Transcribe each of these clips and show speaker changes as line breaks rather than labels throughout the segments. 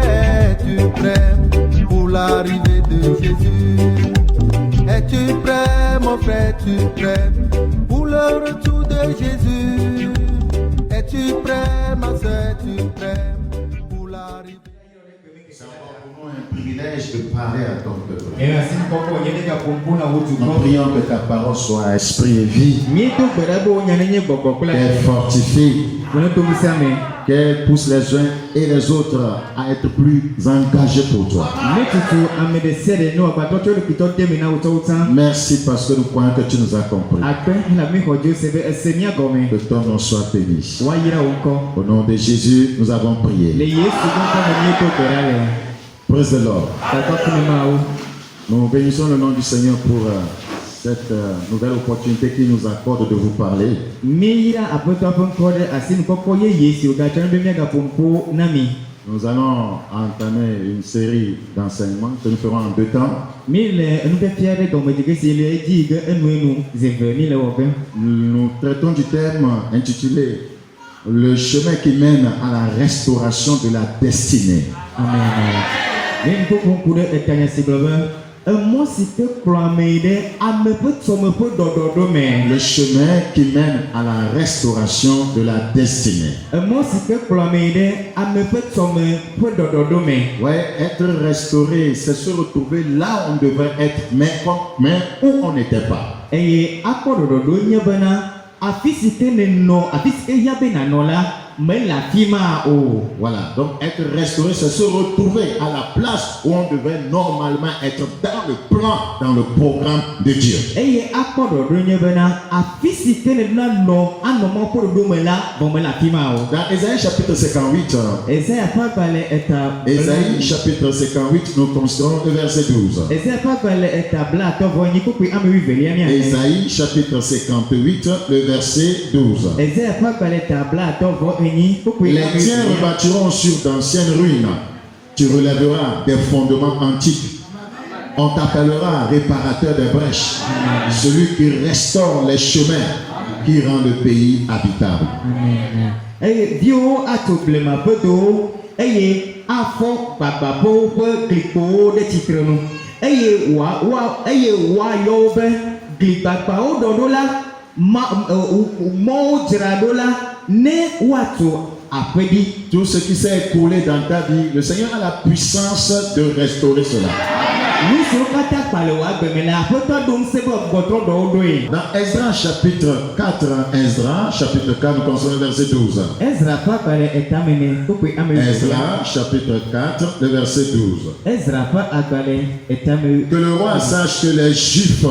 Es-tu prêt pour l'arrivée de Jésus? Es-tu prêt, mon frère, es-tu prêt pour le retour de Jésus? Es-tu prêt, ma soeur, es-tu prêt pour l'arrivée?
C'est encore pour nous un privilège de parler à ton peuple.
Nous
prions que ta parole soit esprit et vie, qu'elle fortifie, qu'elle pousse les uns et les autres à être plus engagés pour toi. Merci parce que nous croyons que tu nous as compris. Que ton nom soit béni. Au nom de Jésus, nous avons prié. Praise the Lord. Nous bénissons le nom du Seigneur pour cette nouvelle opportunité qu'il nous accorde de vous parler. Nous allons entamer une série d'enseignements que nous ferons en 2 temps. Nous traitons du thème intitulé Le chemin qui mène à la restauration de la destinée. Le chemin qui mène à la restauration de la destinée. Ouais, être restauré, c'est se retrouver là où on devrait être, mais où on n'était pas. Voilà, donc être restauré, c'est se retrouver à la place où on devait normalement être dans le plan, dans le programme de Dieu. Dans Ésaïe chapitre 58, Ésaïe chapitre 58, nous considérons le verset 12. Ésaïe chapitre 58, le verset 12. Les tiens rebâtiront sur d'anciennes ruines. Tu relèveras des fondements antiques. On t'appellera réparateur des brèches. Celui qui restaure les chemins, qui rend le pays habitable. Tout ce qui s'est écoulé dans ta vie, le Seigneur a la puissance de restaurer cela. Dans Esdras chapitre 4, nous considérons le verset 12. Esdras chapitre 4, le verset 12. Que le roi sache que les Juifs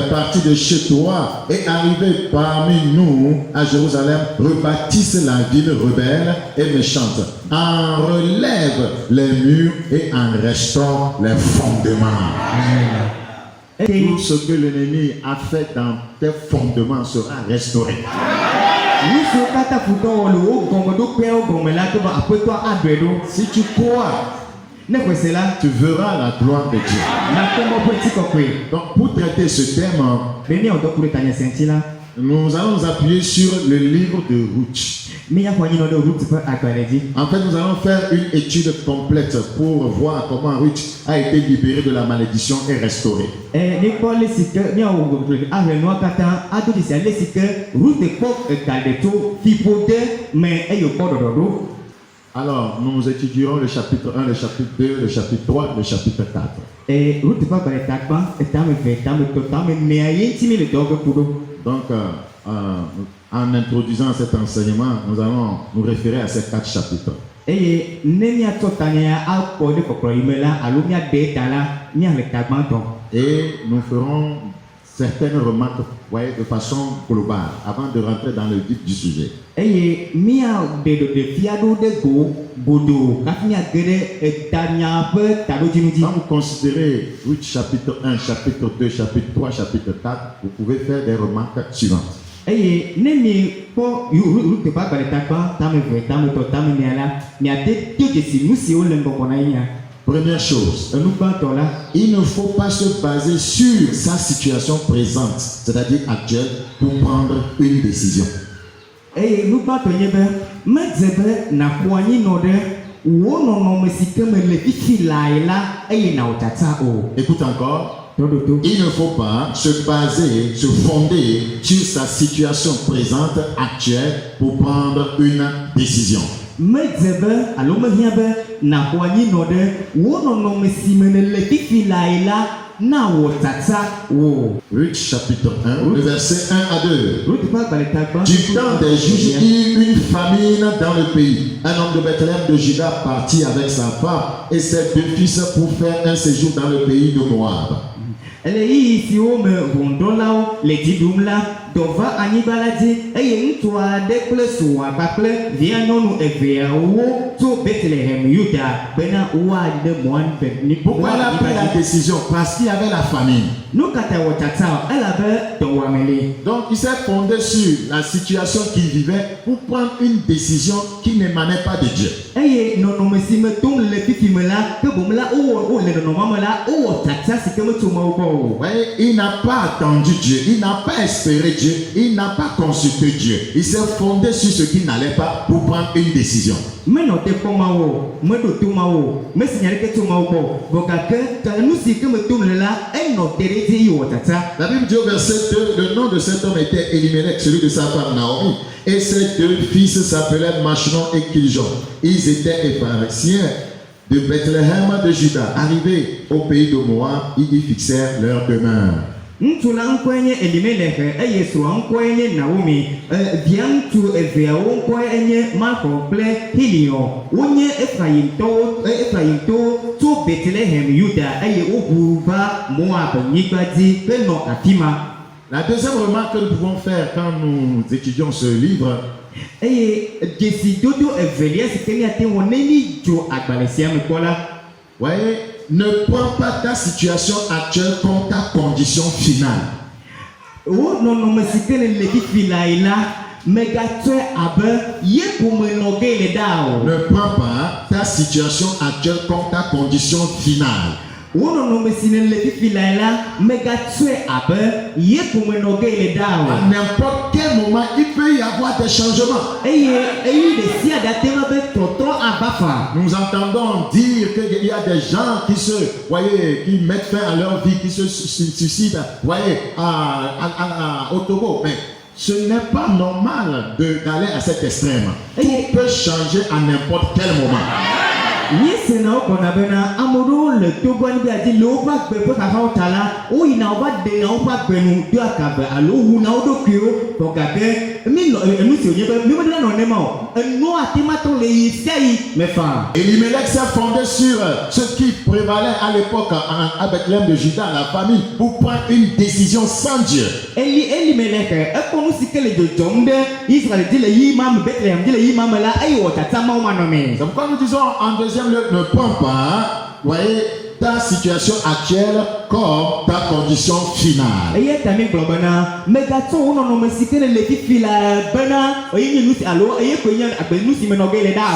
partis de chez toi et arrivés parmi nous à Jérusalem rebâtissent la ville rebelle et méchante, en relèvent les murs et en restaurent les fondements. Tout ce que l'ennemi a fait dans tes fondements sera restauré. Si tu crois, tu verras la gloire de Dieu. Donc pour traiter ce thème, nous allons nous appuyer sur le livre de Ruth. En fait, nous allons faire une étude complète pour voir comment Ruth a été libérée de la malédiction et restaurée. Alors, nous étudierons le chapitre 1, le chapitre 2, le chapitre 3, le chapitre 4. Donc, en introduisant cet enseignement, nous allons nous référer à ces 4 chapitres. Et nous ferons certaines remarques de façon globale avant de rentrer dans le vif du sujet. Quand vous considérez Ruth chapitre 1, chapitre 2, chapitre 3, chapitre 4, vous pouvez faire des remarques suivantes. Première chose, il ne faut pas se baser sur sa situation présente, c'est-à-dire actuelle, pour prendre une décision. Écoute encore. Il ne faut pas se baser, se fonder sur sa situation présente, actuelle, pour prendre une décision. Ruth chapitre 1, le verset 1 à 2. Du temps des juges, il y eut une famine dans le pays. Un homme de Bethléem de Juda partit avec sa femme et ses 2 fils pour faire un séjour dans le pays de Moab. Pourquoi elle a pris la décision? Parce qu'il y avait la famine. Donc il s'est fondé sur la situation qu'il vivait pour prendre une décision qui n'émanait pas de Dieu. Voyez, il n'a pas attendu Dieu, il n'a pas espéré Dieu, il n'a pas consulté Dieu. Il s'est fondé sur ce qui n'allait pas pour prendre une décision. La Bible dit au verset 2, le nom de cet homme était Elimelech, celui de sa femme Naomi, et ses 2 fils s'appelaient Machlon et Kiljon. Ils étaient Épharisiens de Bethléem de Juda. Arrivés au pays de Moab, ils y fixèrent leur demeure. La deuxième remarque que nous pouvons faire quand nous étudions ce livre, voyez, ne prends pas ta situation actuelle comme ta condition finale. Ne prends pas ta situation actuelle comme ta condition finale. À n'importe quel moment, il peut y avoir des changements. Nous entendons dire qu'il y a des gens qui qui mettent fin à leur vie, qui se suicident, au Togo. Mais ce n'est pas normal d'aller à cet extrême. Tout peut changer à n'importe quel moment. Elimelech s'est fondé sur ce qui prévalait à l'époque à Bethléem de Juda, la famille, pour prendre une décision sans Dieu. C'est pourquoi nous disons en deuxième lieu, ne prends pas, voyez, ta situation actuelle comme ta condition finale.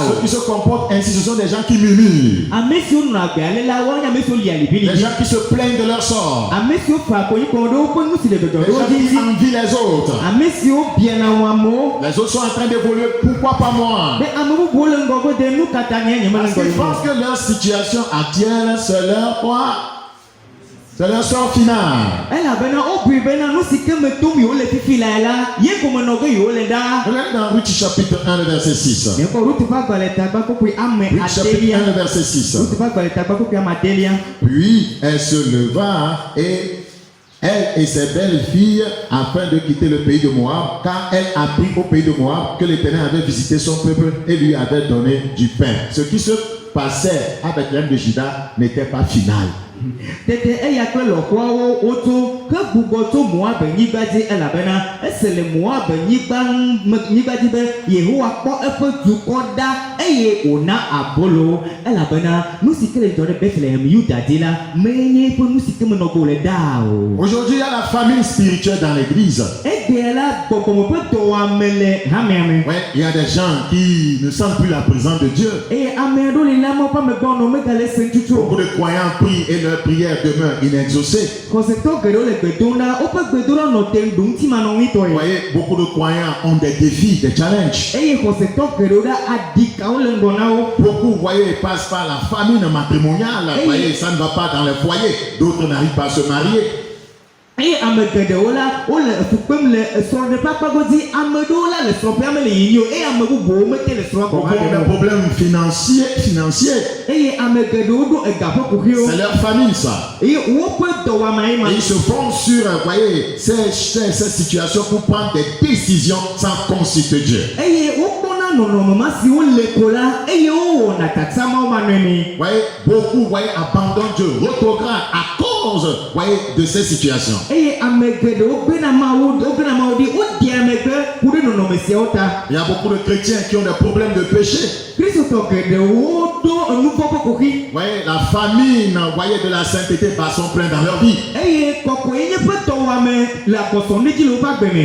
Ceux qui se comportent ainsi, ce sont des gens qui murmurent. Des gens qui se plaignent de leur sort. Des gens qui envient les autres. Les autres sont en train d'évoluer, pourquoi pas moi? Parce qu'ils pensent que leur situation actuelle, c'est leur quoi? C'est leur sort final. Dans Ruth chapitre 1, verset 6. Ruth chapitre 1, verset 6. Puis elle se leva et elle et ses belles filles afin de quitter le pays de Moab, car elle apprit au pays de Moab que l'Éternel avait visité son peuple et lui avait donné du pain. Ce qui se passait à Bethléem de Juda n'était pas final. Aujourd'hui, il y a la famille spirituelle dans l'église. Ouais, il y a des gens qui ne sentent plus la présence de Dieu. Beaucoup de croyants prient et leurs prières demeurent inexaucées. voyez, beaucoup de croyants ont des défis, des challenges. Beaucoup, vous voyez, passent par la famine matrimoniale. Vous voyez, ça ne va pas dans les foyers. D'autres n'arrivent pas à se marier. Beaucoup ont des problèmes financiers. C'est leur famille, ça. Et ils se fondent sur, voyez, ces situations pour prendre des décisions sans consulter Dieu. Voyez, beaucoup, voyez, abandonnent Dieu, retrogradent à cause, voyez, de ces situations. Il y a beaucoup de chrétiens qui ont des problèmes de péché. Voyez, la famine, voyez, de la sainteté bat son plein dans leur vie.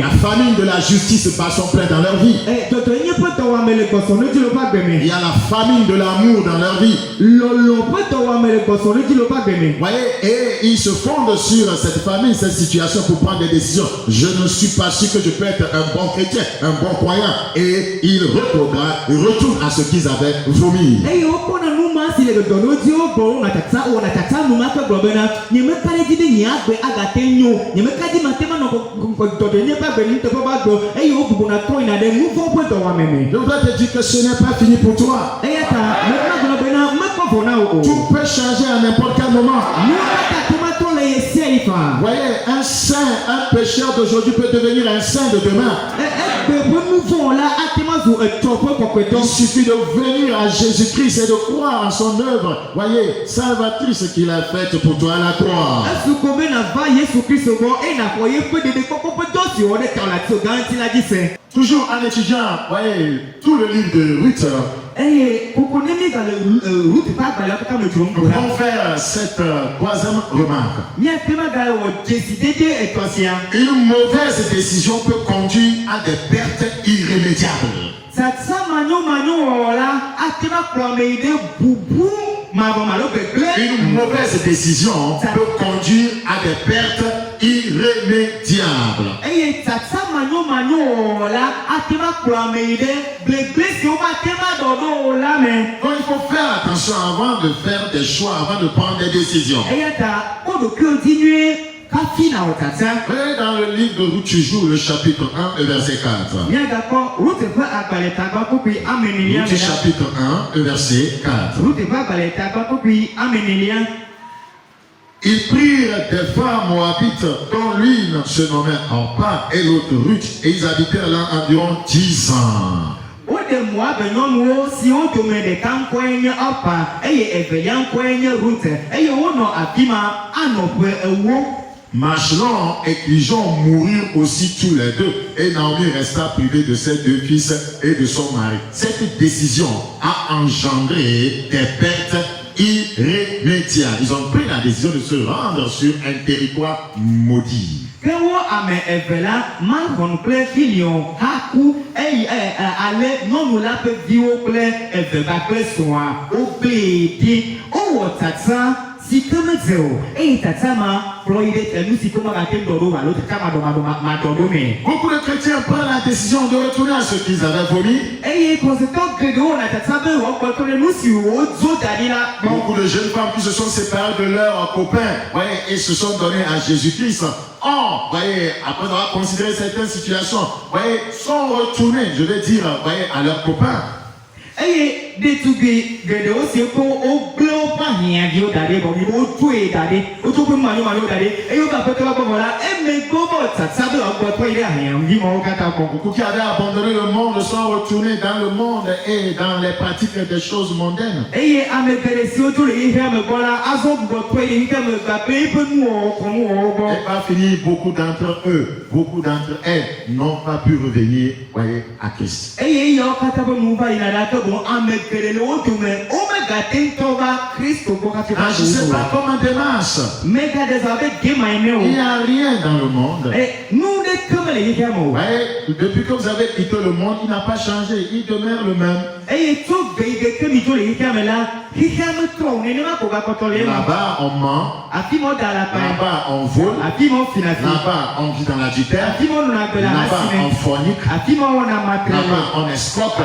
La famine de la justice bat son plein dans leur vie. Il y a la famine de l'amour dans leur vie. Voyez, et ils se fondent sur cette famine, cette situation pour prendre des décisions. Je ne suis pas sûr que je peux être un bon chrétien, un bon croyant. Et ils retournent à ce qu'ils avaient vomi. Je voudrais te dire que ce n'est pas fini pour toi. Tout peut changer à n'importe quel moment. Voyez, un saint, un pécheur d'aujourd'hui peut devenir un saint de demain. Il suffit de venir à Jésus-Christ et de croire en son œuvre, voyez, salvatrice qu'il a faite pour toi à la croix. Toujours en étudiant, voyez, tout le livre de Ruth. Nous allons faire cette troisième remarque. Une mauvaise décision peut conduire à des pertes irrémédiables. Une mauvaise décision peut conduire à des pertes irrémédiables. Donc il faut faire attention avant de faire des choix, avant de prendre des décisions. Voyez dans le livre de Ruth, toujours le chapitre 1 et verset 4. Ruth chapitre 1 et verset 4. Ils prirent des femmes moabites dont l'une se nommait Orpa et l'autre Ruth, et ils habitèrent là environ 10 ans. Machlon et Clijon moururent aussi tous les deux, et Naomi resta privée de ses deux fils et de son mari. Cette décision a engendré des pertes irrémédiables. Ils ont pris la décision de se rendre sur un territoire maudit. Beaucoup de chrétiens prennent la décision de retourner à ce qu'ils avaient vomi. Beaucoup de jeunes femmes qui se sont séparées de leurs copains, voyez, et se sont données à Jésus-Christ. Or, voyez, après avoir considéré certaines situations, voyez, sont retournés, je vais dire, voyez, à leurs copains. Beaucoup qui avaient abandonné le monde sont retournés dans le monde et dans les pratiques des choses mondaines. Et pas fini, beaucoup d'entre eux, beaucoup d'entre elles n'ont pas pu revenir, voyez, à Christ. N'agissez pas comme un démarche. Il n'y a rien dans le monde voyez, depuis que vous avez quitté le monde, il n'a pas changé, il demeure le même. Là-bas, on ment. Là-bas, on vole. Là-bas, on vit dans la dutère. Là-bas, on fornique. Là-bas, on escroque.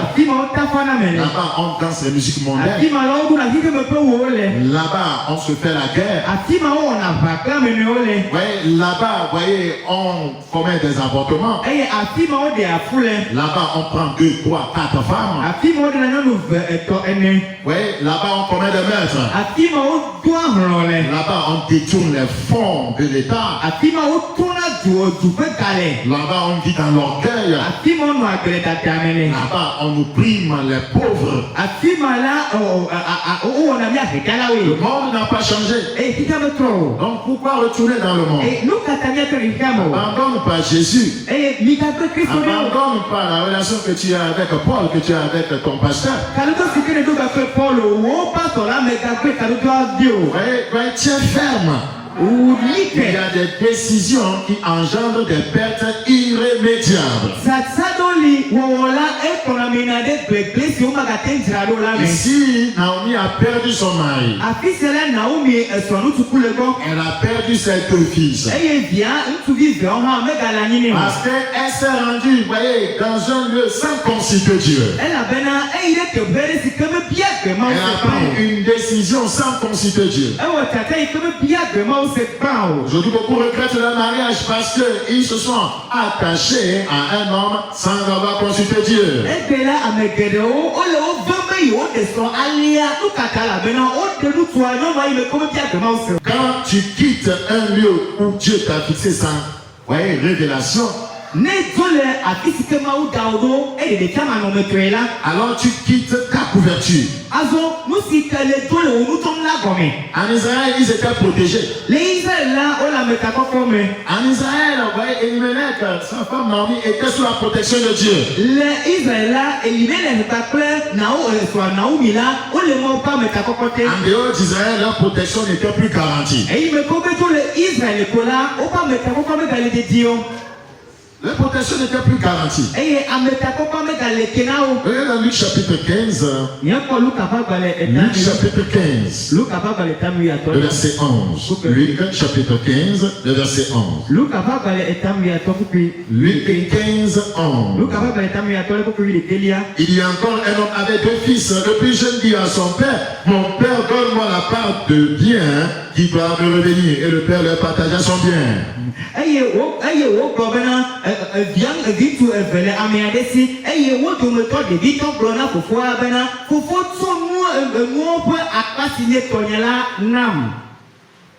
Là-bas, on danse les musiques mondaines. Là-bas, on se fait la guerre. Là-bas, voyez, on commet des avortements. Là-bas, on prend 2, 3, 4 femmes. Là-bas, on commet des meurtres. Là-bas, on détourne les fonds de l'État. Là-bas, on vit dans l'orgueil. Là-bas, on opprime les pauvres. Le monde n'a pas changé. Donc, pourquoi retourner dans le monde? Abandonne pas Jésus. Abandonne pas la relation que tu as avec Paul, que tu as avec ton pasteur. Tiens ferme. Il y a des décisions qui engendrent des pertes irrémédiables. Ici, Naomi a perdu son mari. Elle a perdu ses 2 fils. Parce qu'elle s'est rendue, voyez, dans un lieu sans consulter Dieu. Elle a pris une décision sans consulter Dieu. Aujourd'hui, beaucoup regrettent leur mariage parce qu'ils se sont attachés à un homme sans avoir consulté Dieu. Quand tu quittes un lieu où Dieu t'a fixé sans révélation, alors tu quittes ta couverture. En Israël, ils étaient protégés. En Israël, vous voyez, Elimelech, sa femme Naomi, était sous la protection de Dieu. En dehors d'Israël, leur protection n'était plus garantie. La protection n'était plus garantie. Regardez dans Luc chapitre 15. Luc chapitre 15. Le verset 11. Luc chapitre 15, le verset 11. Luc 15, 11. Il y a encore un homme avec 2 fils. Le plus jeune dit à son père, mon père, donne-moi la part de bien qui doit me revenir. Et le père leur partagea son bien.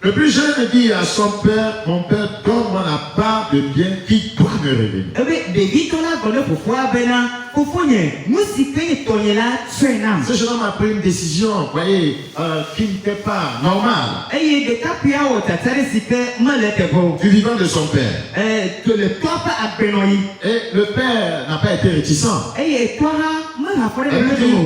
Le plus jeune dit à son père, mon père, donne-moi la part de bien qui doit me revenir. Ce jeune homme a pris une décision, voyez, qui n'était pas normale. Du vivant de son père. Et le père n'a pas été réticent. Et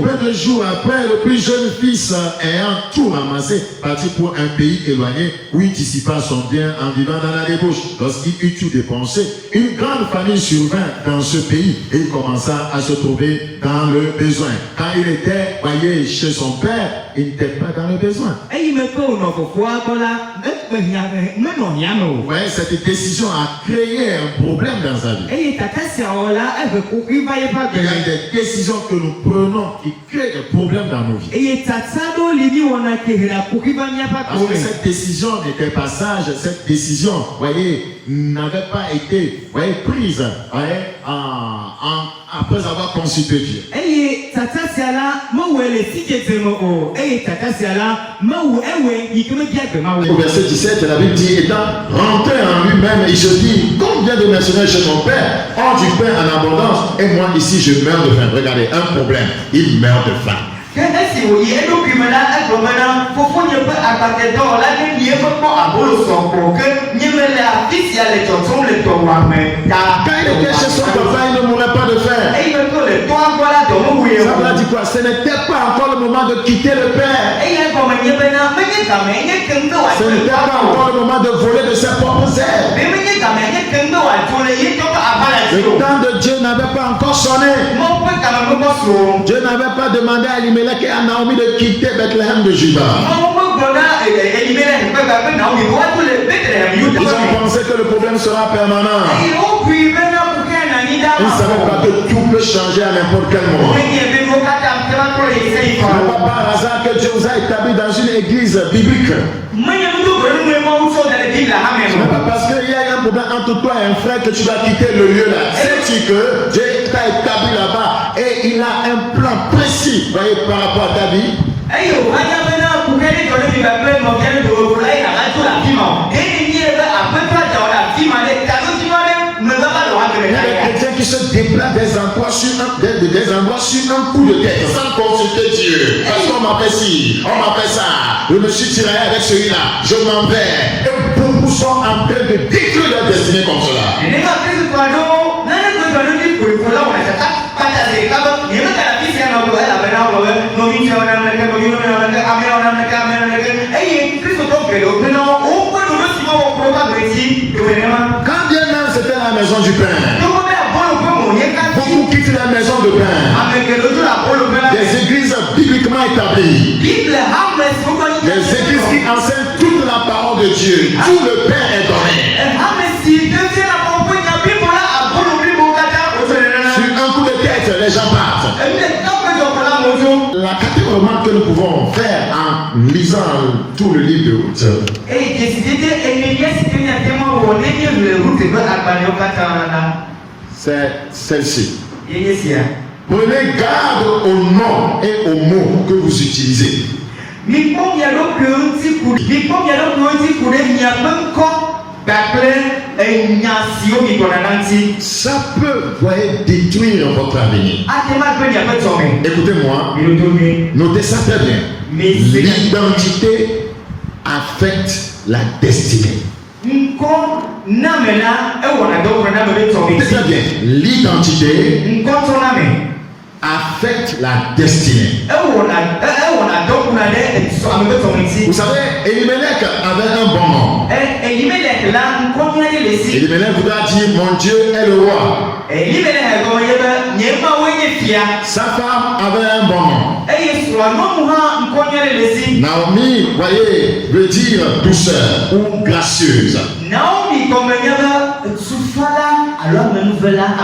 peu de jours après, le plus jeune fils ayant tout ramassé, parti pour un pays éloigné où il dissipa son bien en vivant dans la débauche. Lorsqu'il eut tout dépensé, une grande famille survint dans ce pays et il commença à se trouver dans le besoin. Quand il était, voyez, chez son père, il n'était pas dans le besoin. Ouais, cette décision a créé un problème dans sa vie. Il y a des décisions que nous prenons qui créent des problèmes dans nos vies. Parce que cette décision n'était pas sage, cette décision, voyez, n'avait pas été, voyez, prise, voyez, après avoir consulté Dieu. Au verset 17, la Bible dit, étant rentré en lui-même, il se dit, combien de mercenaires chez mon père ont du pain en abondance, et moi ici je meurs de faim. Regardez, un problème, il meurt de faim. il était chez son papa, il ne mourait pas de faim. Ça veut dire quoi? Ce n'était pas encore le moment de quitter le père. Ce n'était pas encore le moment de voler de ses propres ailes. Le temps de Dieu n'avait pas encore sonné. Dieu n'avait pas demandé à Elimelech et à Naomi de quitter Bethléem de Juda. Ils ont pensé que le problème sera permanent. Ils ne savaient pas que tout peut changer à n'importe quel moment. Ce n'est pas par hasard que Dieu vous a établi dans une église biblique. Ce n'est pas parce qu'il y a un problème entre toi et un frère que tu vas quitter le lieu là. Sais-tu que Dieu t'a établi là-bas et il a un plan précis, voyez, par rapport à ta vie? Il y a des chrétiens qui se déplacent des endroits sur un coup de tête, sans consulter Dieu. Parce qu'on m'a fait ci, on m'a fait ça. Je me suis tiré avec celui-là, je m'en vais. Et beaucoup sont en train de détruire leur destinée comme cela. Quand bien même c'était la maison du pain, beaucoup quittent la maison de pain. Des églises bibliquement établies, des églises qui enseignent toute la parole de Dieu, tout le pain est donné. Sur un coup de tête, les gens partent. La quatrième remarque que nous pouvons faire en lisant tout le livre de Ruth, c'est celle-ci. Prenez garde aux noms et aux mots que vous utilisez. Ça peut, voyez, détruire votre avenir. Écoutez-moi, notez ça très bien. L'identité affecte la destinée. Très bien. L'identité affecte la destinée. Vous savez, Elimelech avait un bon nom. Elimelech voudra dire mon Dieu est le roi. Sa femme avait un bon nom. Naomi, voyez, veut dire douceur ou gracieuse.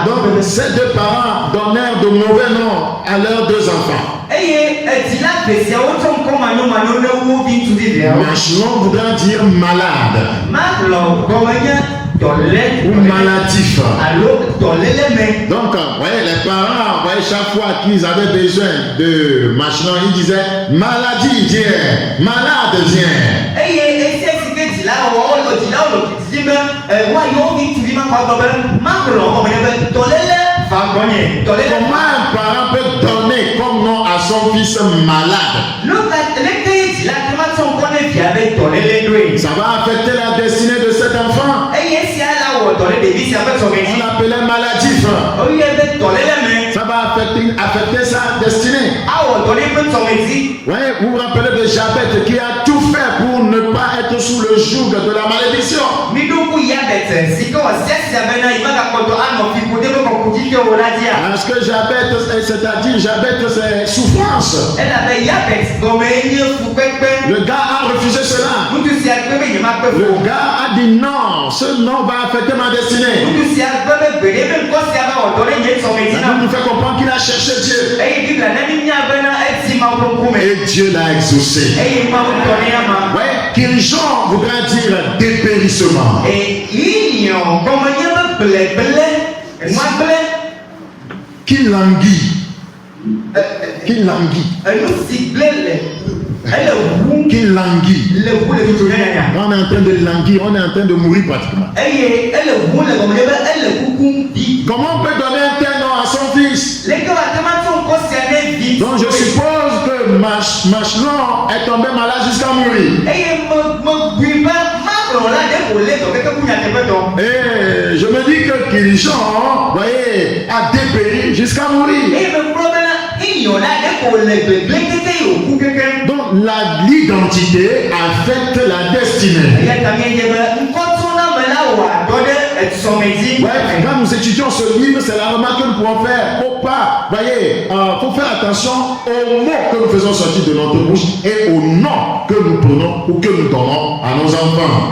Donc ces deux parents donnèrent de mauvais noms à leurs deux enfants. Machlon voudra dire malade ou maladif. Donc, voyez, les parents, voyez, chaque fois qu'ils avaient besoin de Machlon, ils disaient maladie, viens, malade, viens. Comment un parent peut donner comme nom à son fils malade? Ça va affecter la destinée de cet enfant. On l'appelait maladif. Ça va affecter sa destinée. Ouais, vous vous rappelez de Jabet qui a tout fait pour ne pas être sous le joug de la malédiction. Parce que Jabet, c'est-à-dire Jabet, c'est souffrance. Le gars a refusé cela. Le gars a dit non, ce nom va affecter ma destinée. Ça nous fait comprendre qu'il a cherché Dieu. Et Dieu l'a exaucé. Ouais, Kirichon voudra dire dépérissement. Qui languit. Qui languit. Qui languit. On est en train de languir, on est en train de mourir pratiquement. Comment on peut donner un tel nom à son fils? Donc je suppose que Machelon est tombé malade jusqu'à mourir. Et je me dis que Kilichon, voyez, a dépéri jusqu'à mourir. Donc l'identité affecte la destinée. Ouais, quand nous étudions ce livre, c'est la remarque que nous pouvons faire. Faut faire attention aux mots que nous faisons sortir de notre bouche et aux noms que nous prenons ou que nous donnons à nos enfants.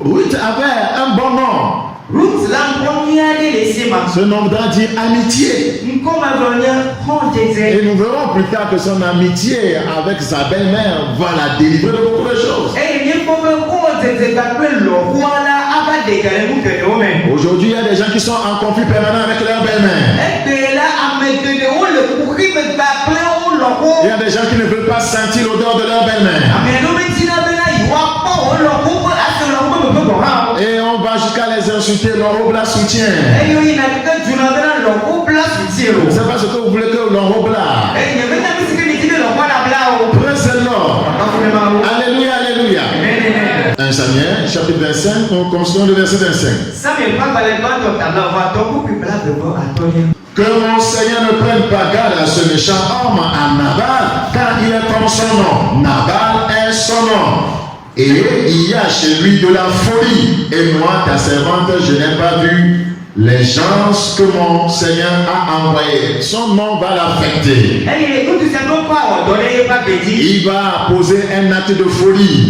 Ruth avait un bon nom. Ce nom voudra dire amitié. Et nous verrons plus tard que son amitié avec sa belle-mère va la délivrer de beaucoup de choses. Aujourd'hui, il y a des gens qui sont en conflit permanent avec leur belle-mère. Il y a des gens qui ne veulent pas sentir l'odeur de leur belle-mère. Et on va jusqu'à les insulter, leur robe la soutient. C'est pas ce que vous voulez que leur robe là. Praise the Lord. Alléluia, alléluia. 1 Samuel, chapitre 25, on considère le verset 25. Que mon Seigneur ne prenne pas garde à ce méchant homme, à Nabal, car il est comme son nom. Nabal est son nom. Et il y a chez lui de la folie. Et moi, ta servante, je n'ai pas vu les gens que mon Seigneur a envoyés. Son nom va l'affecter. Il va poser un acte de folie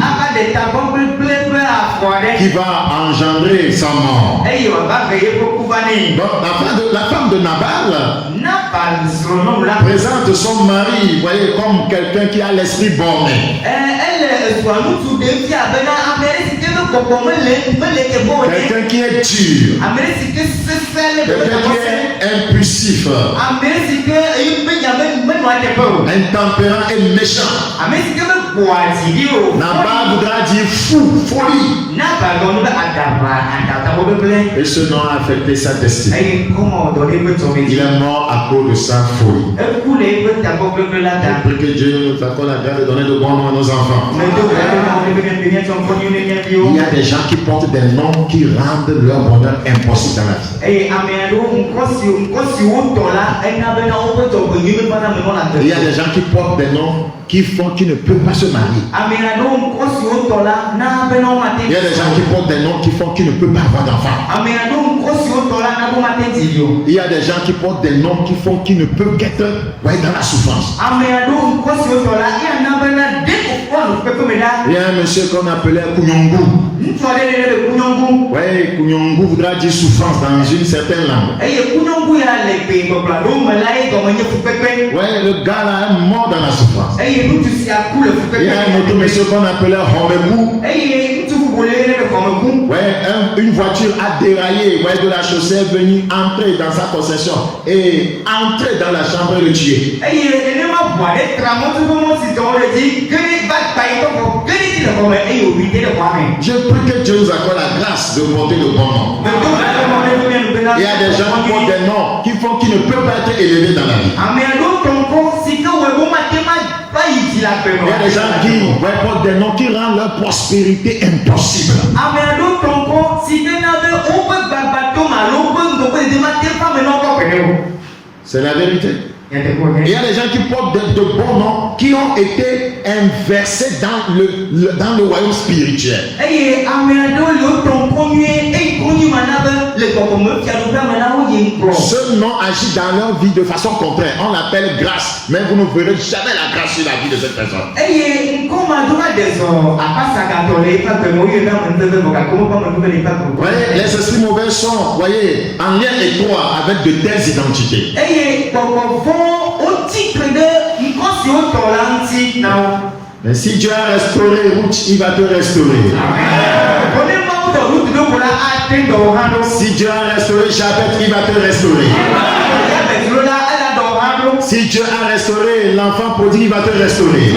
qui va engendrer sa mort. Donc, la femme de Nabal présente son mari, vous voyez, comme quelqu'un qui a l'esprit borné. Quelqu'un qui est dur. Quelqu'un qui est impulsif. Intempérant et méchant. Nabal voudra dire fou, folie. Et ce nom a affecté sa destinée. Il est mort à cause de sa folie. Je prie que Dieu nous accorde la grâce de donner de bons noms à nos enfants. Il y a des gens qui portent des noms qui rendent leur bonheur impossible dans la vie. Il y a des gens qui portent des noms qui ne peuvent pas se marier. Il y a des gens qui portent des noms qui ne peuvent pas avoir d'enfants. Il y a des gens qui portent des noms qui ne peuvent qu'être dans la souffrance. Il y a un monsieur qu'on appelait Kunyongu. Oui, Kunyongu voudra dire souffrance dans une certaine langue. Oui, le gars là est mort dans la souffrance. Il y a un autre monsieur qu'on appelait Homekou. Ouais, une voiture a déraillé de la chaussée, est venue entrer dans sa possession et entrer dans la chambre et le tuer. Je prie que Dieu nous accorde la grâce de porter le bon nom. Il y a des gens qui portent des noms qui ne peuvent pas être élevés dans la vie. Il y a des gens qui portent des noms qui rendent leur prospérité impossible. C'est la vérité. Il y a des gens qui portent de bons noms qui ont été inversés dans le royaume spirituel. Ce nom agit dans leur vie de façon contraire. On l'appelle grâce, mais vous ne verrez jamais la grâce sur la vie de cette personne. Voyez, les esprits mauvais sont, voyez, en lien étroit avec de telles identités. Mais si Dieu a restauré Ruth, il va te restaurer. Si Dieu a restauré Jabet, il va te restaurer. Si Dieu a restauré l'enfant prodigue, il va te restaurer.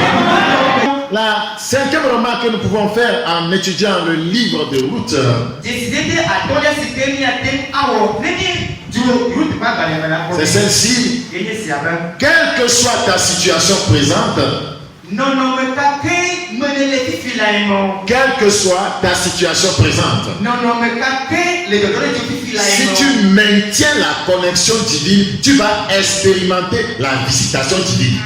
la cinquième remarque que nous pouvons faire en étudiant le livre de Ruth, c'est celle-ci. Quelle que soit ta situation présente, quelle que soit ta situation présente, si tu maintiens la connexion divine, tu vas expérimenter la visitation divine.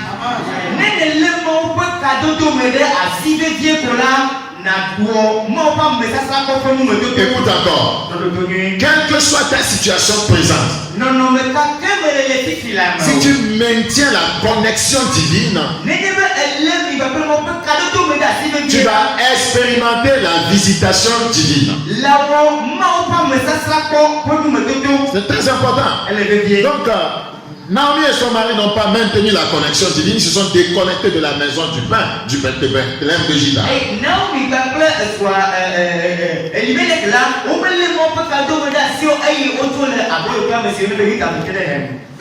Écoute encore. Quelle que soit ta situation présente, si tu maintiens la connexion divine, tu vas expérimenter la visitation divine. C'est très important. Donc, Naomi et son mari n'ont pas maintenu la connexion divine, ils se sont déconnectés de la maison du pain, du Bethléem de Juda.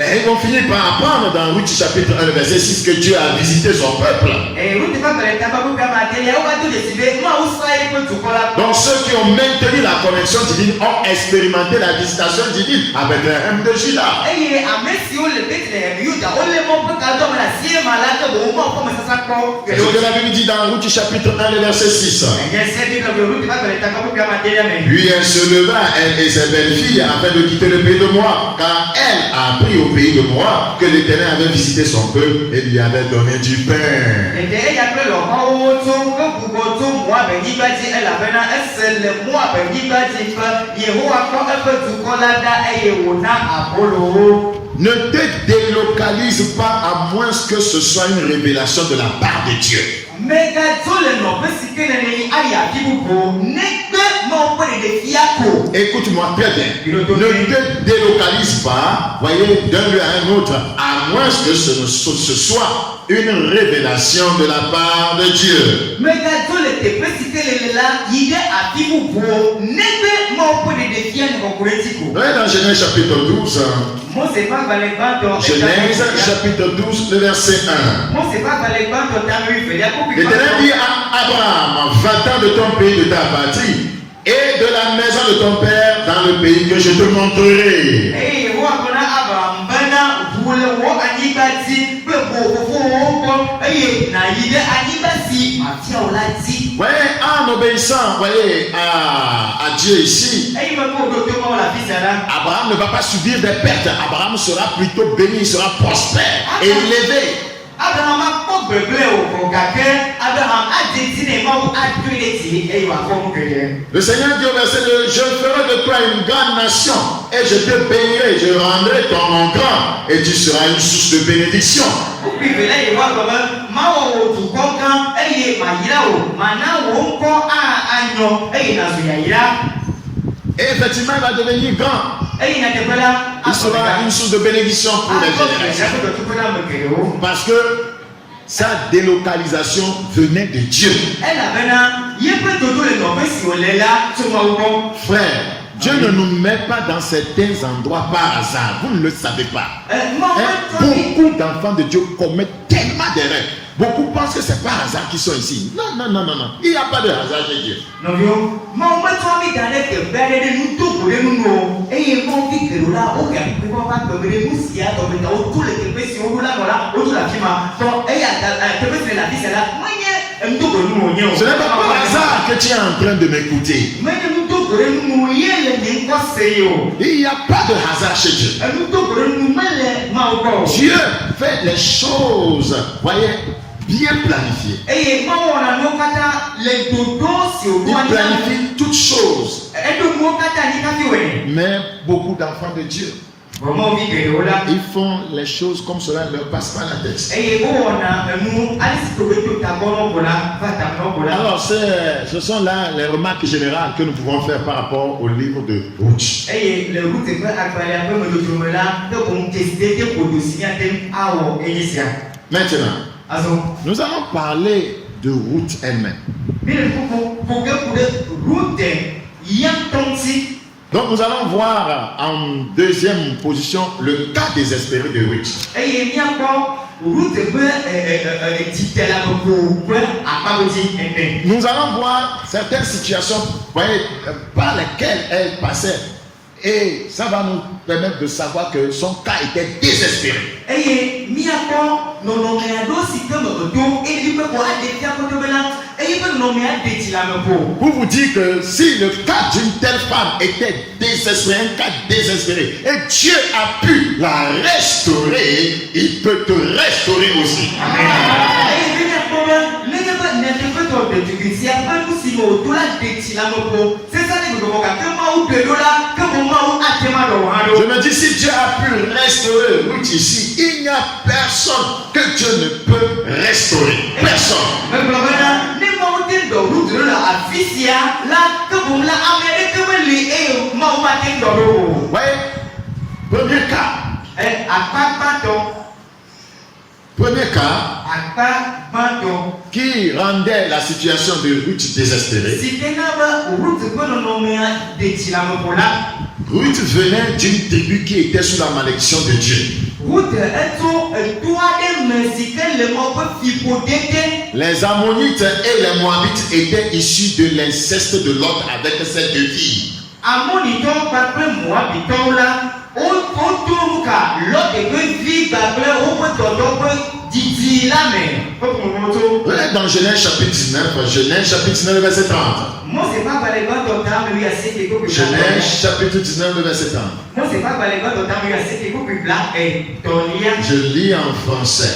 Et ils vont finir par apprendre dans Ruth chapitre 1, verset 6 que Dieu a visité son peuple. Donc ceux qui ont maintenu la connexion divine ont expérimenté la visitation divine à Bethléem de Juda. C'est ce que la Bible dit dans Ruth chapitre 1, verset 6. Puis elle se leva, elle et ses belles-filles, afin de quitter le pays de Moab, car elle a appris au pays de Moab que l'Éternel avait visité son peuple et lui avait donné du pain. Ne te délocalise pas à moins que ce soit une révélation de la part de Dieu. Écoute-moi très bien. Ne te délocalise pas, voyez, d'un lieu à un autre, à moins que ce soit une révélation de la part de Dieu. Voyez dans Genèse chapitre 12. Genèse chapitre 12, le verset 1. L'Éternel dit à Abraham, va-t'en de ton pays, de ta patrie, et de la maison de ton père dans le pays que je te montrerai. Voyez, en obéissant, voyez, à Dieu ici, Abraham ne va pas subir des pertes. Abraham sera plutôt béni, il sera prospère, élevé. Le Seigneur dit au verset 2, je ferai de toi une grande nation et je te bénirai, je rendrai ton nom grand et tu seras une source de bénédiction. Et effectivement, il va devenir grand. Il sera une source de bénédiction pour les générations. Parce que sa délocalisation venait de Dieu. Frère, Dieu ne nous met pas dans certains endroits par hasard. Vous ne le savez pas. Beaucoup d'enfants de Dieu commettent tellement d'erreurs. Beaucoup pensent que c'est par hasard qu'ils sont ici. Non, non, non, non, non. Il n'y a pas de hasard chez Dieu. Ce n'est pas par hasard que tu es en train de m'écouter. Il n'y a pas de hasard chez Dieu. Dieu fait les choses, voyez, bien planifiées. Il planifie toutes choses. Mais beaucoup d'enfants de Dieu, ils font les choses comme cela ne leur passe pas la tête. Alors, ce sont là les remarques générales que nous pouvons faire par rapport au livre de Ruth. Maintenant, nous allons parler de Ruth elle-même. Donc nous allons voir en deuxième position le cas désespéré de Ruth. Nous allons voir certaines situations, voyez, par lesquelles elle passait. Et ça va nous permettre de savoir que son cas était désespéré. Pour vous dire que si le cas d'une telle femme était désespéré, un cas désespéré, et Dieu a pu la restaurer, il peut te restaurer aussi. Je me dis, si Dieu a pu restaurer Ruth ici, il n'y a personne que Dieu ne peut restaurer. Personne. Voyez, premier cas. Premier cas qui rendait la situation de Ruth désespérée. Ruth venait d'une tribu qui était sous la malédiction de Dieu. Les Ammonites et les Moabites étaient issus de l'inceste de Lot avec ses deux filles. Dans Genèse chapitre 19, verset 30. Genèse chapitre 19, verset 30. Je lis en français.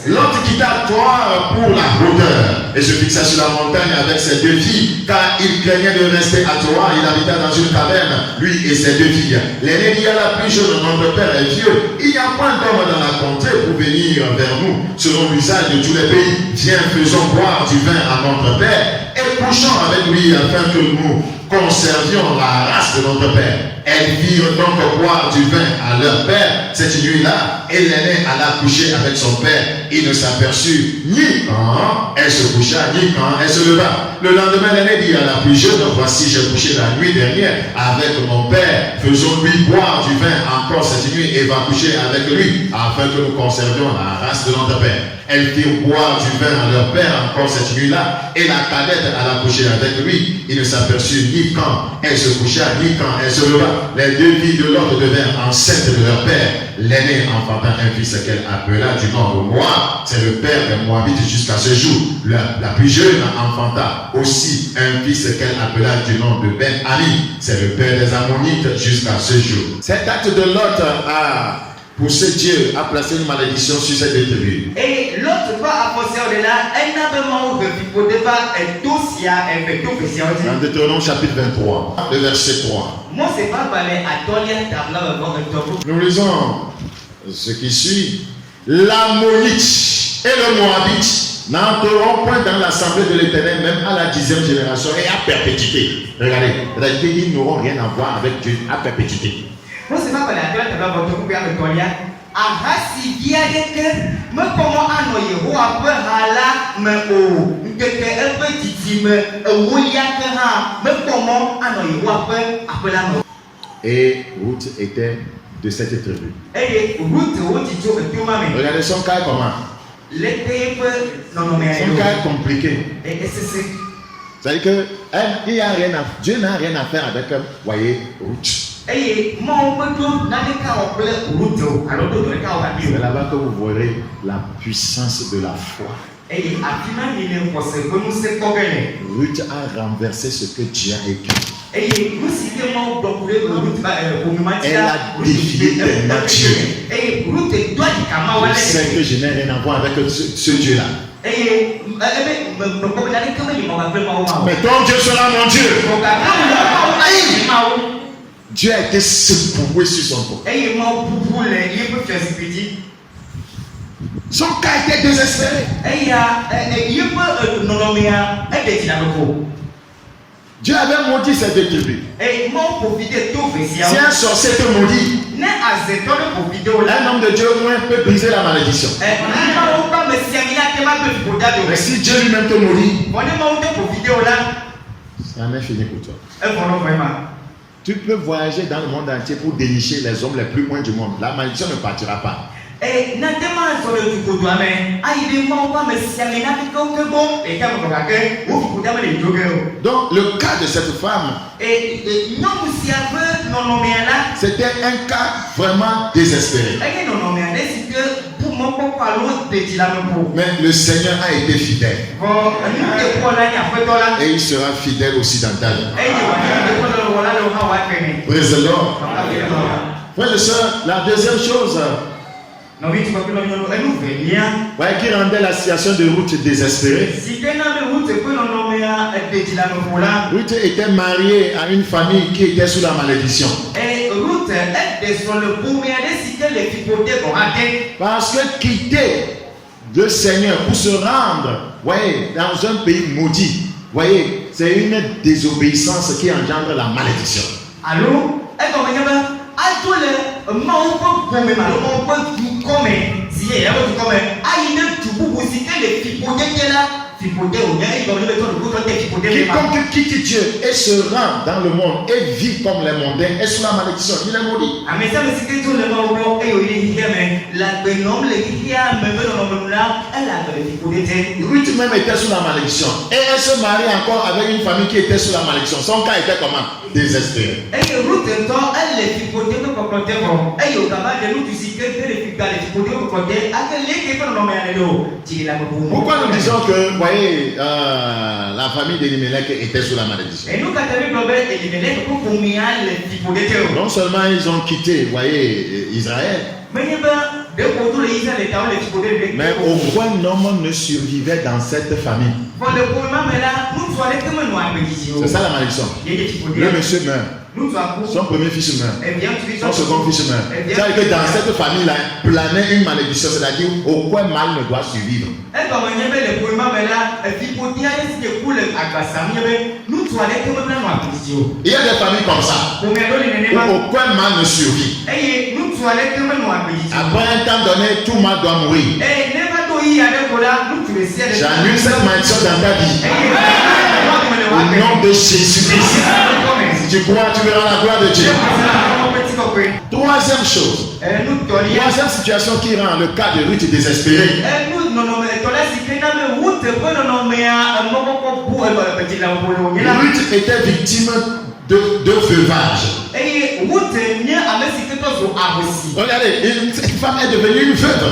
Lot quitta Troie pour la hauteur et se fixa sur la montagne avec ses deux filles, car il craignait de rester à Troie. Il habita dans une caverne, lui et ses deux filles. L'aîné dit à la plus jeune, notre père est vieux, il n'y a point d'homme dans la contrée pour venir vers nous, selon l'usage de tous les pays. Viens, faisons boire du vin à notre père et couchons avec lui afin que nous conservions la race de notre père. Elles firent donc boire du vin à leur père cette nuit-là, et l'aîné alla coucher avec son père. Il ne s'aperçut ni quand elle se coucha, ni quand elle se leva. Le lendemain, l'aîné dit à la plus jeune, voici, j'ai couché la nuit dernière avec mon père. Faisons-lui boire du vin encore cette nuit et va coucher avec lui, afin que nous conservions la race de notre père. Elles firent boire du vin à leur père encore cette nuit-là, et la cadette alla coucher avec lui. Il ne s'aperçut ni quand elle se coucha, ni quand elle se leva. Les deux filles de l'autre devinrent enceintes de leur père. L'aînée enfanta un fils qu'elle appela du nom de Moab. C'est le père des Moabites jusqu'à ce jour. La plus jeune enfanta aussi un fils qu'elle appela du nom de Ben-Ami. C'est le père des Ammonites jusqu'à ce jour. Cet acte de Lot a poussé Dieu à placer une malédiction sur cette deux tribus.
Et l'autre pas à penser au-delà, elle n'a pas de faut pas être tous ya et tout spécial.
Dans Deutéronome chapitre 23, le verset 3.
Moi c'est pas balé à tolia tabla
Nous lisons ce qui suit. L'Ammonite et le Moabite n'entreront point dans l'assemblée de l'Éternel, même à la 10e génération et à perpétuité. Regardez, ils n'auront rien à voir avec Dieu à perpétuité.
Moi c'est pas balé à tolia tabla votre couper avec tolia. Ahasi dia deke me comment ano Yehowa pe hala me o nkeke epe titi me ewolia ke ha me comment ano Yehowa pe apela me.
Et Ruth était de cette tribu. Regardez son cas comment. Son cas est compliqué. C'est-à-dire que Dieu n'a rien à faire avec, voyez, Ruth. C'est là-bas que vous verrez la puissance de la foi. Ruth a renversé ce que Dieu a écrit. Elle a défié les natures. Je sais que je n'ai rien à voir avec ce Dieu-là. Mais ton Dieu sera mon Dieu. Dieu a été secoué sur son corps. Son cas était désespéré. Dieu avait maudit ces deux tribus. Si un sorcier te maudit, un homme de Dieu au moins peut briser la malédiction. Mais si Dieu lui-même te maudit, ça n'est fini pour toi. Tu peux voyager dans le monde entier pour dénicher les hommes les plus loin du monde. La malédiction ne partira pas. Donc le cas de cette femme, c'était un cas vraiment désespéré. Mais le Seigneur a été fidèle. Et il sera fidèle aussi dans ta vie. Praise the Lord. Frères et sœurs, la deuxième chose qui rendait la situation de Ruth désespérée. Ruth était mariée à une famille qui était sous la malédiction. Parce que quitter le Seigneur pour se rendre, dans un pays maudit, c'est une désobéissance qui engendre la malédiction.
Allô?
Quiconque quitte Dieu et se rend dans le monde et vit comme les mondains est sous la malédiction, il est maudit. Ruth même était sous la malédiction et elle se marie encore avec une famille qui était sous la malédiction. Son cas était comment? Désespéré. Pourquoi nous disons que, voyez, la famille d'Elimelech était sous la malédiction? Non seulement ils ont quitté, voyez, Israël, mais aucun homme ne survivait dans cette famille. C'est ça la malédiction. Le monsieur meurt. Son premier fils meurt. Son second fils meurt. C'est-à-dire que dans cette famille-là, planait une malédiction, c'est-à-dire aucun mal ne doit survivre. Il y a des familles comme ça, où aucun mal ne survit. Après un temps donné, tout mal doit mourir. J'annule cette malédiction dans ta vie. Au nom de Jésus-Christ. Si tu crois, tu verras la gloire de Dieu. Troisième chose. Troisième situation qui rend le cas de Ruth désespéré. Ruth était victime de veuvage. Regardez, cette femme est devenue une veuve.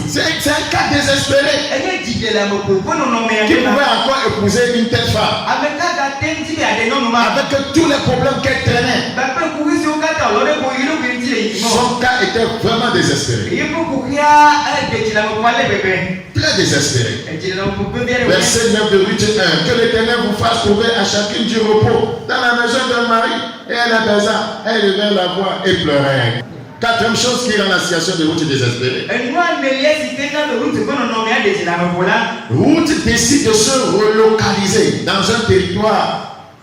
C'est un cas désespéré. Qui pouvait encore épouser une telle femme avec tous les problèmes qu'elle traînait. Son cas était vraiment désespéré. Très désespéré. Verset 9 de Ruth 1. Que l'Éternel vous fasse trouver à chacune du repos dans la maison d'un mari. Et elle apaisa, elle levait la voix et pleurait. Quatrième chose qui rend la situation de Ruth désespérée. Ruth décide de se relocaliser dans un territoire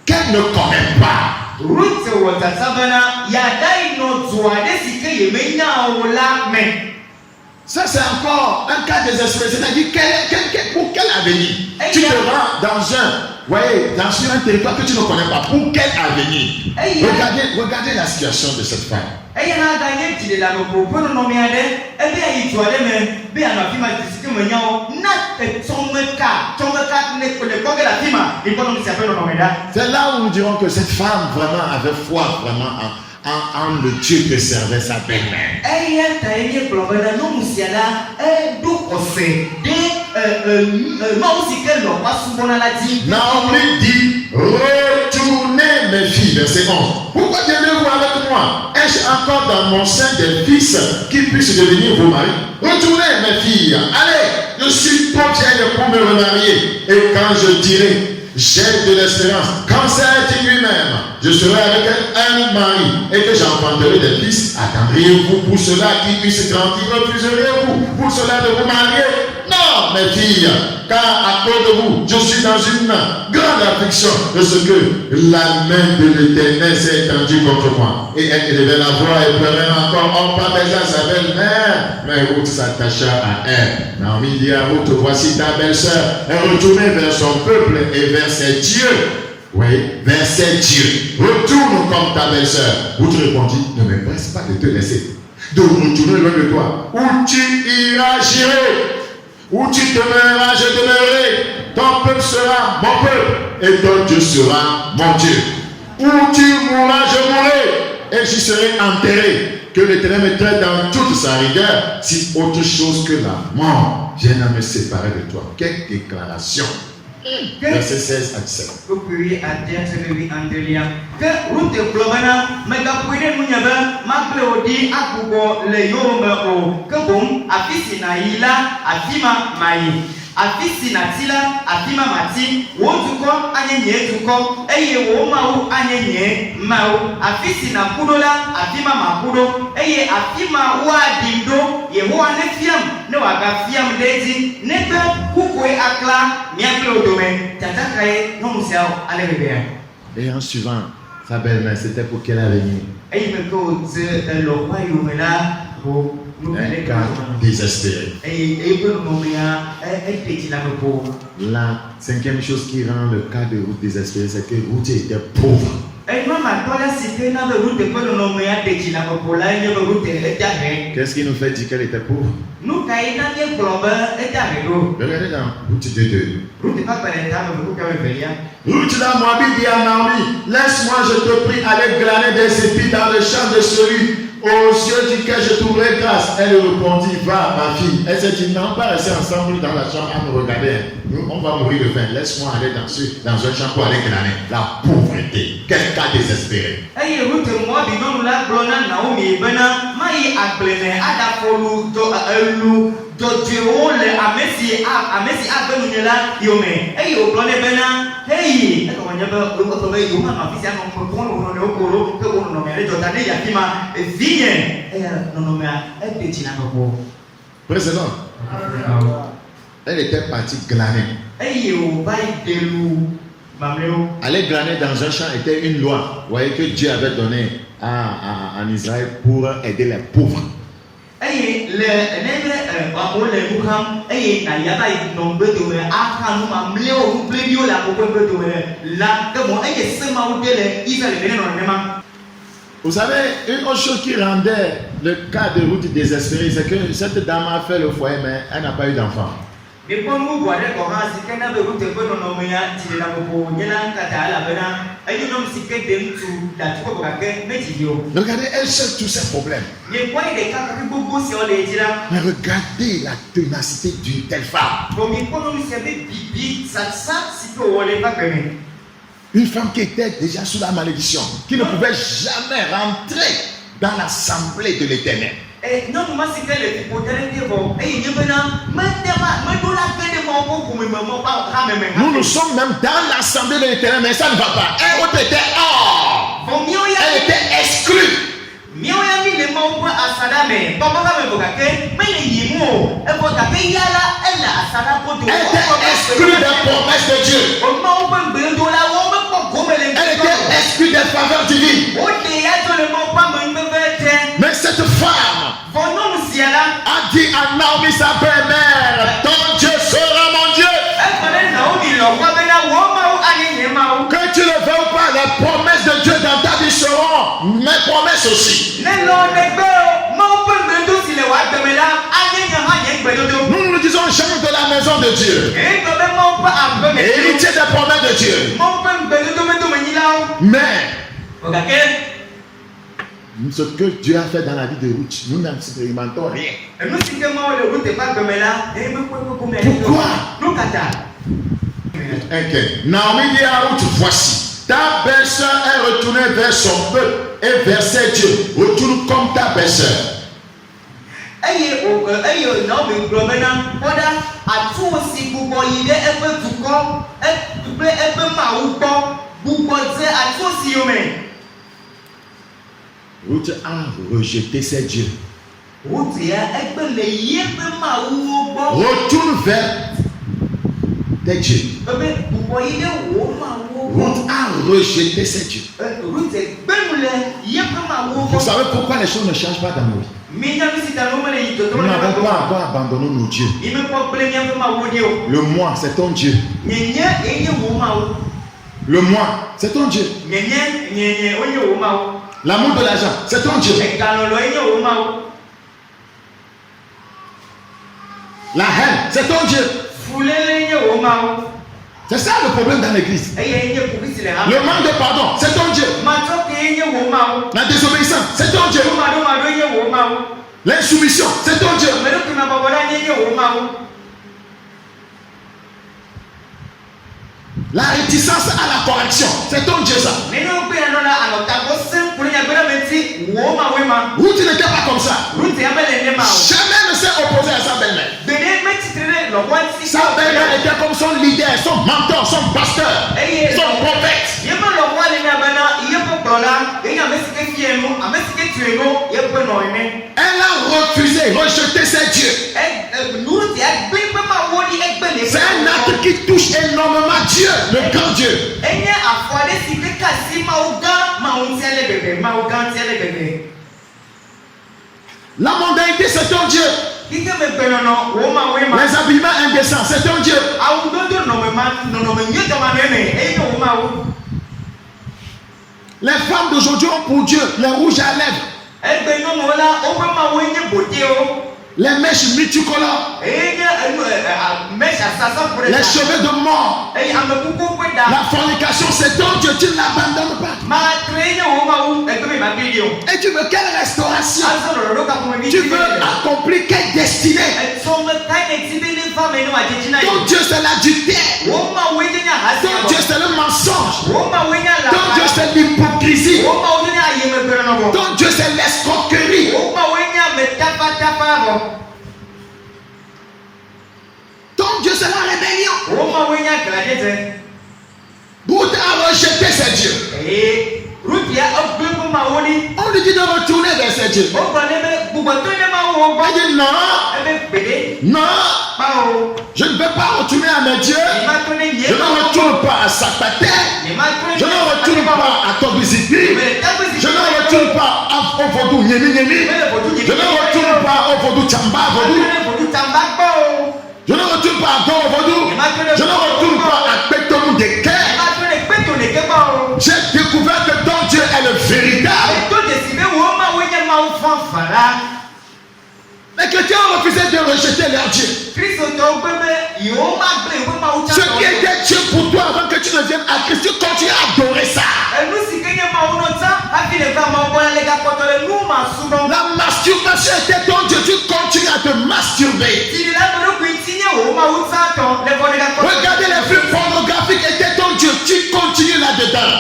qu'elle ne connaît pas. Ça c'est encore un cas désespéré. C'est-à-dire pour quel avenir? Tu te rends dans un territoire que tu ne connais pas. Pour quel avenir? Regardez la situation de cette femme. C'est là où nous dirons que cette femme vraiment avait foi vraiment en le Dieu que servait sa belle-mère. Naomi dit, retournez mes filles, verset 11. Pourquoi viendrez-vous avec moi? Ai-je encore dans mon sein des fils qui puissent devenir vos maris? Retournez mes filles, allez, je suis trop vieille pour me remarier. Et quand je dirai, j'ai de l'espérance, quand c'est lui-même, je serai avec un mari et que j'enfanterai des fils, attendriez-vous pour cela qui puisse grandir? Refuserez-vous pour cela de vous marier? Non, mes filles, car à cause de vous, je suis dans une grande affliction de ce que la main de l'Éternel s'est étendue contre moi. Et elle élevait la voix et pleurait encore. On partageait à sa belle-mère, mais Ruth s'attacha à elle. Naomi dit à Ruth, voici ta belle-sœur. Elle retournait vers son peuple et vers ses dieux. Oui, verset Dieu. Retourne comme ta belle-sœur. Où tu répondis, ne me presse pas de te laisser. De retourner loin de toi. Où tu iras, j'irai. Où tu demeureras, je demeurerai. Ton peuple sera mon peuple. Et ton Dieu sera mon Dieu. Où tu mourras, je mourrai. Et j'y serai enterré. Que l'Éternel me traite dans toute sa rigueur. Si autre chose que la mort, vienne à me séparer de toi. Quelle déclaration. Verset 16 à 17.
Que route flomena megapuine munyaba maklodi akugo le yome o que bon afisina ila afima mai afisina tila afima mati wotuko anyenye tuko eye wo mau anyenye mau afisina kudola afima makudo eye afima wa dindo yehowa ne fiam ne waga fiam deji ne pe kukwe akla miaklodome tatakae no musao alebea.
Et en suivant, sa belle-mère, c'était pour quel avenir? Un cas désespéré. La cinquième chose qui rend le cas de Ruth désespéré, c'est que Ruth était pauvre. Qu'est-ce qui nous fait dire qu'elle était pauvre? Regardez dans Ruth 2:2. Ruth la Moabite dit à Naomi, laisse-moi, je te prie, aller glaner des épis dans le champ de celui aux yeux duquel je trouverai grâce. Elle répondit, va ma fille. Elle s'est dit, non, pas rester ensemble dans la chambre à nous regarder. Nous, on va mourir de faim. Laisse-moi aller dans un champ pour aller glaner. La pauvreté. Quel cas désespéré. Président, elle était partie glaner. Aller glaner dans un champ était une loi. Vous voyez que Dieu avait donné en Israël pour aider les pauvres. Vous savez, une autre chose qui rendait le cas de Ruth désespéré, c'est que cette dame a fait le foyer, mais elle n'a pas eu d'enfant. Regardez, elle cherche tous ses problèmes. Mais regardez la ténacité d'une telle femme. Une femme qui était déjà sous la malédiction, qui ne pouvait jamais rentrer dans l'assemblée de l'Éternel. Nous sommes même dans l'assemblée de l'Éternel, mais ça ne va pas. Elle était hors. Elle était exclue. Elle était exclue des promesses de Dieu. Elle était exclue des faveurs divines. Mais cette femme a dit à Naomi, sa belle-mère, ton Dieu sera mon Dieu. Que tu le veux ou pas, les promesses de Dieu dans ta vie seront mes promesses aussi. Nous nous disons jamais de la maison de Dieu. Héritier des promesses de Dieu. Mais ce que Dieu a fait dans la vie de Ruth, nous n'expérimentons rien. Pourquoi? Naomi dit à Ruth, voici, ta belle-sœur est retournée vers son peuple et versait Dieu. Retourne comme ta belle-sœur. Ruth a rejeté ses dieux. Retourne vers tes dieux. Ruth a rejeté ses dieux. Vous savez pourquoi les choses ne changent pas dans nos vies? Nous n'avons pas encore abandonné nos dieux. Le moi, c'est ton Dieu. Le moi, c'est ton Dieu. L'amour de l'argent, c'est ton Dieu. La haine, c'est ton Dieu. C'est ça le problème dans l'église. Le manque de pardon, c'est ton Dieu. La désobéissance, c'est ton Dieu. L'insoumission, c'est ton Dieu. La réticence à la correction, c'est ton Dieu ça. Ruth n'était pas comme ça. Jamais ne s'est opposé à sa belle-mère. Sa belle-mère était comme son leader, son mentor, son pasteur, son prophète. Elle a refusé, rejeté ses dieux. C'est un acte qui touche énormément Dieu, le grand Dieu. La mondanité, c'est ton Dieu. Les habillements indécents, c'est ton Dieu. Les femmes d'aujourd'hui ont pour Dieu les rouges à lèvres, les mèches multicolores, les cheveux de mort. La fornication, c'est ton Dieu, tu ne l'abandonnes pas. Et tu veux quelle restauration? Tu veux accomplir quelle destinée? Ton Dieu, c'est l'adultère. Ton Dieu, c'est le mensonge. Ton Dieu, c'est l'hypocrisie. Ton Dieu, c'est l'escroquerie. Ton Dieu, c'est la rébellion. Ruth a rejeté ses dieux. On lui dit de retourner vers ses dieux. Elle dit non. Non. Je ne vais pas retourner à mes dieux. Je ne retourne pas à Sakpater. Je ne retourne pas à Tobizikri. Je ne retourne pas au Vodou Nyemi Nyemi. Je ne retourne pas au Vodou Tchamba Vodou. Je ne retourne pas à Goro Vodou. Je ne retourne pas à Petomou Deke. J'ai découvert que ton Dieu est le véritable. Les chrétiens ont refusé de rejeter leur Dieu. Ce qui était Dieu pour toi avant que tu ne viennes à Christ, tu continues à adorer ça. La masturbation était ton Dieu, tu continues à te masturber. Regardez les films pornographiques étaient ton Dieu, tu continues là-dedans.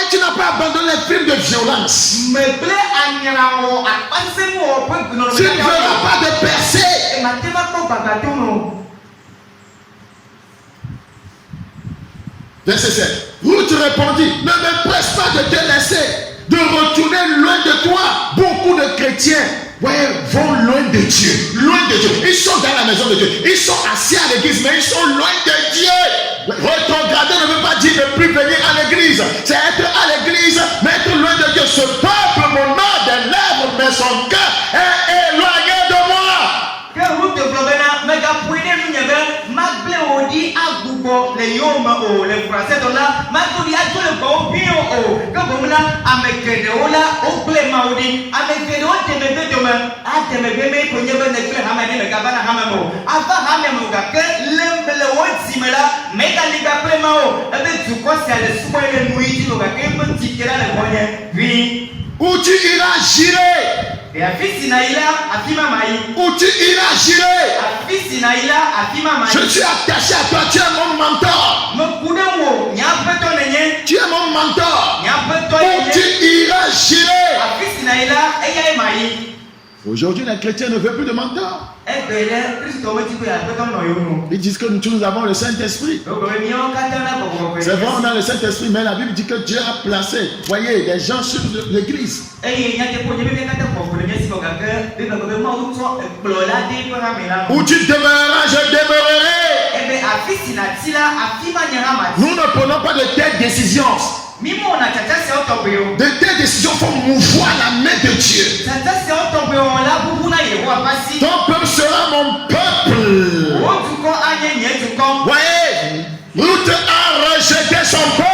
Tu n'as pas abandonné les films de violence. Tu ne verras pas de percée. Verset 7. Ruth répondit, ne me presse pas de te laisser, de retourner loin de toi. Beaucoup de chrétiens vont loin de Dieu. Loin de Dieu. Ils sont dans la maison de Dieu. Ils sont assis à l'église, mais ils sont loin de Dieu. Rétrograder ne veut pas dire ne plus venir à l'église. C'est être à l'église, mais être loin de Dieu. Ce peuple, mon nom des lèvres, mais son cœur est éloigné de moi. Où tu iras girer. Où tu iras girer. Je suis attaché à toi, tu es mon mentor. Tu es mon mentor. Où tu iras girer. Aujourd'hui, les chrétiens ne veulent plus de mentor. Ils disent que nous avons le Saint-Esprit. C'est vrai, on a le Saint-Esprit, mais la Bible dit que Dieu a placé, voyez, des gens sur l'église. Où tu demeureras, je demeurerai. Nous ne prenons pas de telles décisions.
Mimo na tata se otobeo.
De tes décisions font mouvoir la main de Dieu.
Tata se otobeo la bubu na Yehowa pasi.
Ton peuple sera mon peuple.
O tu ko anye nye tu ko.
Voyez, Ruth a rejeté son peuple.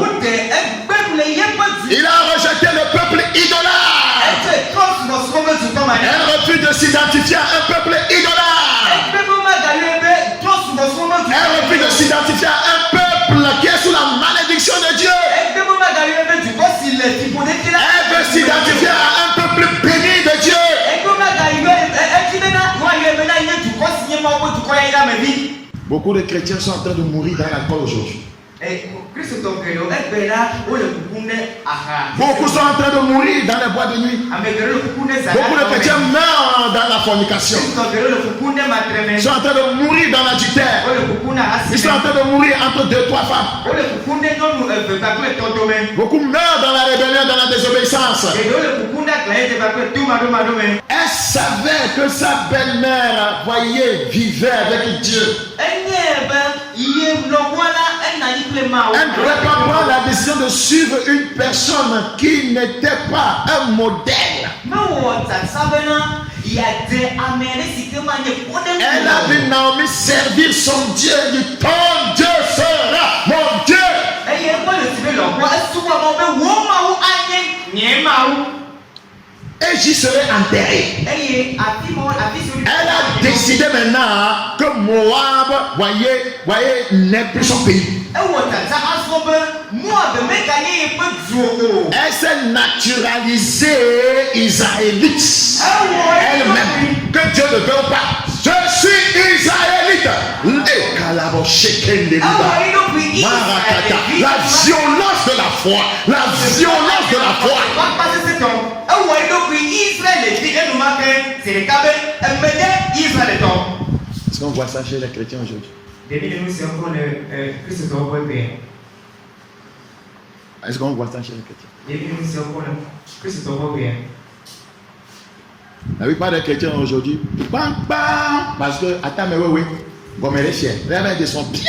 Ute egbe le yepa tu.
Il a rejeté le peuple idolâtre.
Ete trust no skobe tu ko mane.
Elle refuse de s'identifier à un peuple idolâtre.
Egbe mo ma galebe trust no skobe tu.
Elle refuse de s'identifier à un peuple qui est sous la malédiction de Dieu.
Egbe mo ma galebe tu ko si le tipo de kila.
Elle veut s'identifier à un peuple béni de Dieu.
Egbe mo ma galebe ejibena wa yebena ine tu ko si nyema wo tu ko ya ida me bi.
Beaucoup de chrétiens sont en train de mourir dans l'alcool aujourd'hui. Beaucoup sont en train de mourir dans les boîtes de nuit. Beaucoup de chrétiens meurent dans la fornication. Ils sont en train de mourir dans l'adultère. Ils sont en train de mourir entre 2-3 femmes. Beaucoup meurent dans la rébellion, dans la désobéissance. Elle savait que sa belle-mère, voyez, vivait avec Dieu. Elle ne pouvait pas prendre la décision de suivre une personne qui n'était pas un modèle. Elle a vu Naomi servir son Dieu. Elle dit, ton Dieu sera mon Dieu. Et j'y serai enterré. Elle a décidé maintenant que Moab, voyez, n'est plus son pays. Elle s'est naturalisée israélite. Elle-même, que Dieu ne veut pas. Je suis israélite. La violence de la foi. La violence de la foi. Est-ce qu'on voit ça chez les chrétiens aujourd'hui? Est-ce qu'on voit ça chez les chrétiens? La plupart des chrétiens aujourd'hui, bam, bam, parce que, attends, mais oui, comme elle est chère, les mains de son bien.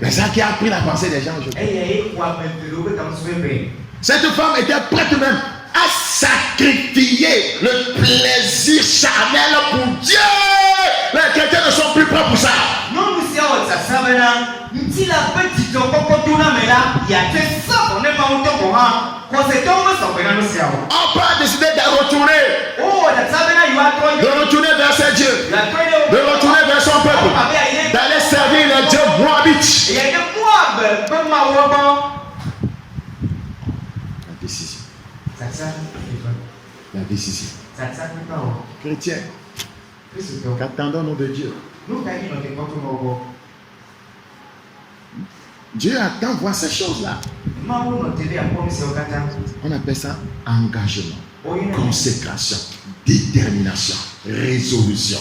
C'est ça qui a pris la pensée des gens aujourd'hui. Cette femme était prête même à sacrifier le plaisir charnel pour Dieu. Les chrétiens ne sont plus prêts pour ça. On peut décider de retourner. De retourner vers ses dieux. De retourner vers son peuple. D'aller servir les dieux moabites. La décision. La décision. Chrétien, qu'attendons-nous de Dieu? Dieu attend voir ces choses-là. On appelle ça engagement, consécration, détermination, résolution.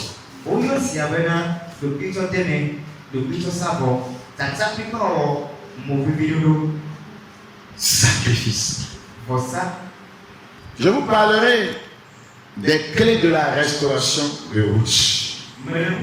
Sacrifice. Je vous parlerai des clés de la restauration de Ruth. Amen.